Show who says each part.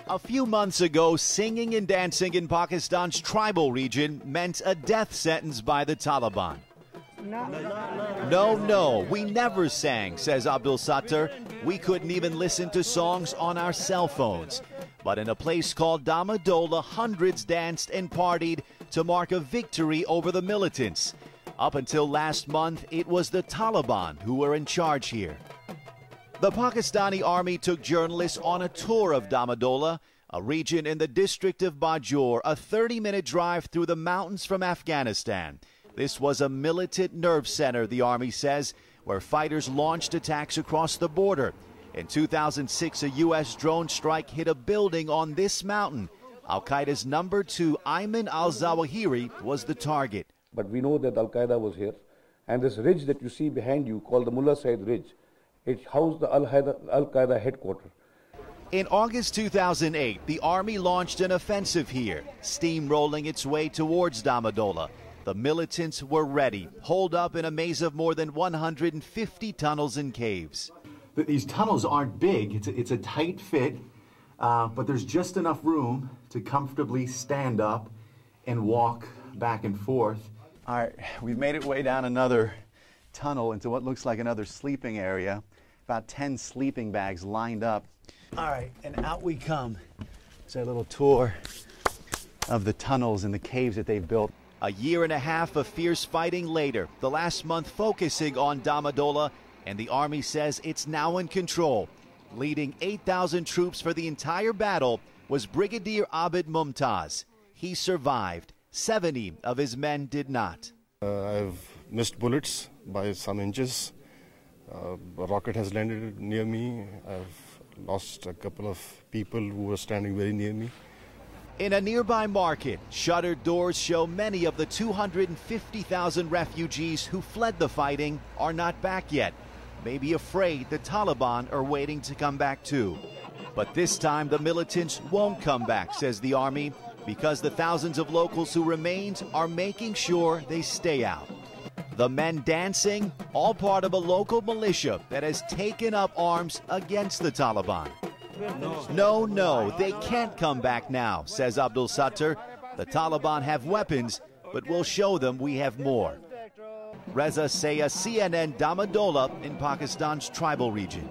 Speaker 1: A few months ago, singing and dancing in Pakistan's tribal region meant a death sentence by the Taliban. No, we never sang, says Abdul Sattar. We couldn't even listen to songs on our cell phones. But in a place called Damadola, hundreds danced and partied to mark a victory over the militants. Up until last month, it was the Taliban who were in charge here. The Pakistani army took journalists on a tour of Damadola, a region in the district of Bajor, a 30-minute drive through the mountains from Afghanistan. This was a militant nerve center, the army says, where fighters launched attacks across the border. In 2006, a U.S. drone strike hit a building on this mountain. Al-Qaeda's number 2, Ayman al-Zawahiri, was the target.
Speaker 2: But we know that Al-Qaeda was here. And this ridge that you see behind you, called the Mullah Said Ridge, it housed the Al-Qaeda headquarters.
Speaker 1: In August 2008, the army launched an offensive here, steamrolling its way towards Damadola. The militants were ready, holed up in a maze of more than 150 tunnels and caves.
Speaker 3: These tunnels aren't big. It's a tight fit, but there's just enough room to comfortably stand up and walk back and forth.
Speaker 4: All right, we've made our way down another tunnel into what looks like another sleeping area. About 10 sleeping bags lined up. All right, and out we come. It's our little tour of the tunnels and the caves that they've built.
Speaker 1: A year and a half of fierce fighting later, the last month focusing on Damadola, and the army says it's now in control. Leading 8,000 troops for the entire battle was Brigadier Abid Mumtaz. He survived. 70 of his men did not.
Speaker 5: I've missed bullets by some inches. A rocket has landed near me. I've lost a couple of people who were standing very near me.
Speaker 1: In a nearby market, shuttered doors show many of the 250,000 refugees who fled the fighting are not back yet, maybe afraid the Taliban are waiting to come back too. But this time the militants won't come back, says the army, because the thousands of locals who remained are making sure they stay out. The men dancing, all part of a local militia that has taken up arms against the Taliban. No, they can't come back now, says Abdul Sattar. The Taliban have weapons, but we'll show them we have more. Reza Sayah, CNN, Damadola in Pakistan's tribal region.